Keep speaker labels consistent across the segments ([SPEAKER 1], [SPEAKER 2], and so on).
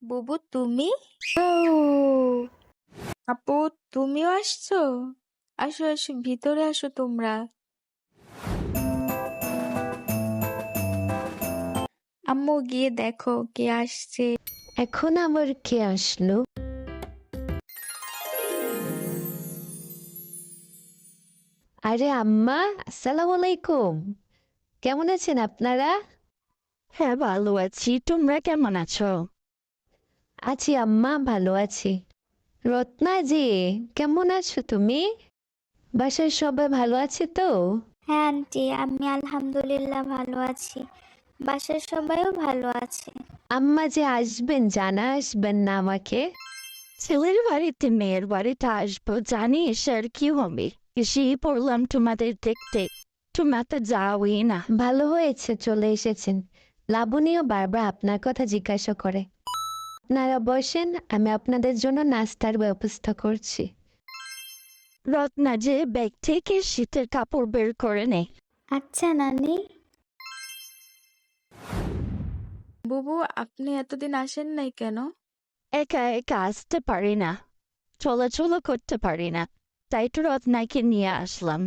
[SPEAKER 1] বুবু তুমি?
[SPEAKER 2] ও
[SPEAKER 1] আপু তুমিও আসছো? আসো আসো ভিতরে আসো তোমরা। আম্মু গিয়ে দেখো কে আসছে।
[SPEAKER 2] এখন আবার কে আসলো? আরে আম্মা, আসসালামু আলাইকুম। কেমন আছেন আপনারা?
[SPEAKER 3] হ্যাঁ ভালো আছি, তোমরা কেমন আছো?
[SPEAKER 2] আছি আম্মা, ভালো আছি। রত্না জি, কেমন আছো তুমি? বাসায় সবাই ভালো আছে তো?
[SPEAKER 4] হ্যাঁ আন্টি, আমি আলহামদুলিল্লাহ ভালো আছি। বাসার সবাইও ভালো আছে।
[SPEAKER 2] আম্মা যে আসবেন, জানা আসবেন না আমাকে?
[SPEAKER 3] ছেলের বাড়িতে মেয়ের বাড়িতে আসবো, জানিস আর কি হবে? এসেই পড়লাম তোমাদের দেখতে, তোমরা তো যাওই না।
[SPEAKER 2] ভালো হয়েছে চলে এসেছেন। লাবণীও বারবার আপনার কথা জিজ্ঞাসা করে। আপনারা বসেন, আমি আপনাদের জন্য নাস্তার ব্যবস্থা করছি।
[SPEAKER 3] রত্না যে ব্যাগ থেকে শীতের কাপড় বের করে নে।
[SPEAKER 4] আচ্ছা নানি।
[SPEAKER 1] বুবু আপনি এতদিন আসেন নাই কেন?
[SPEAKER 3] একা একা আসতে পারি না, চলাচলও করতে পারি না, তাই তো রত্নাকে নিয়ে আসলাম।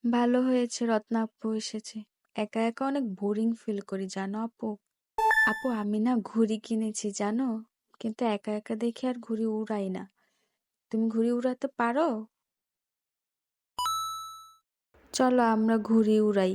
[SPEAKER 1] ভালো হয়েছে রত্না আপু এসেছে। একা একা অনেক বোরিং ফিল করি জানো আপু। আপু আমি না ঘুড়ি কিনেছি জানো, কিন্তু একা একা দেখে আর ঘুড়ি উড়াই না। তুমি ঘুড়ি উড়াতে পারো? চলো আমরা ঘুড়ি উড়াই।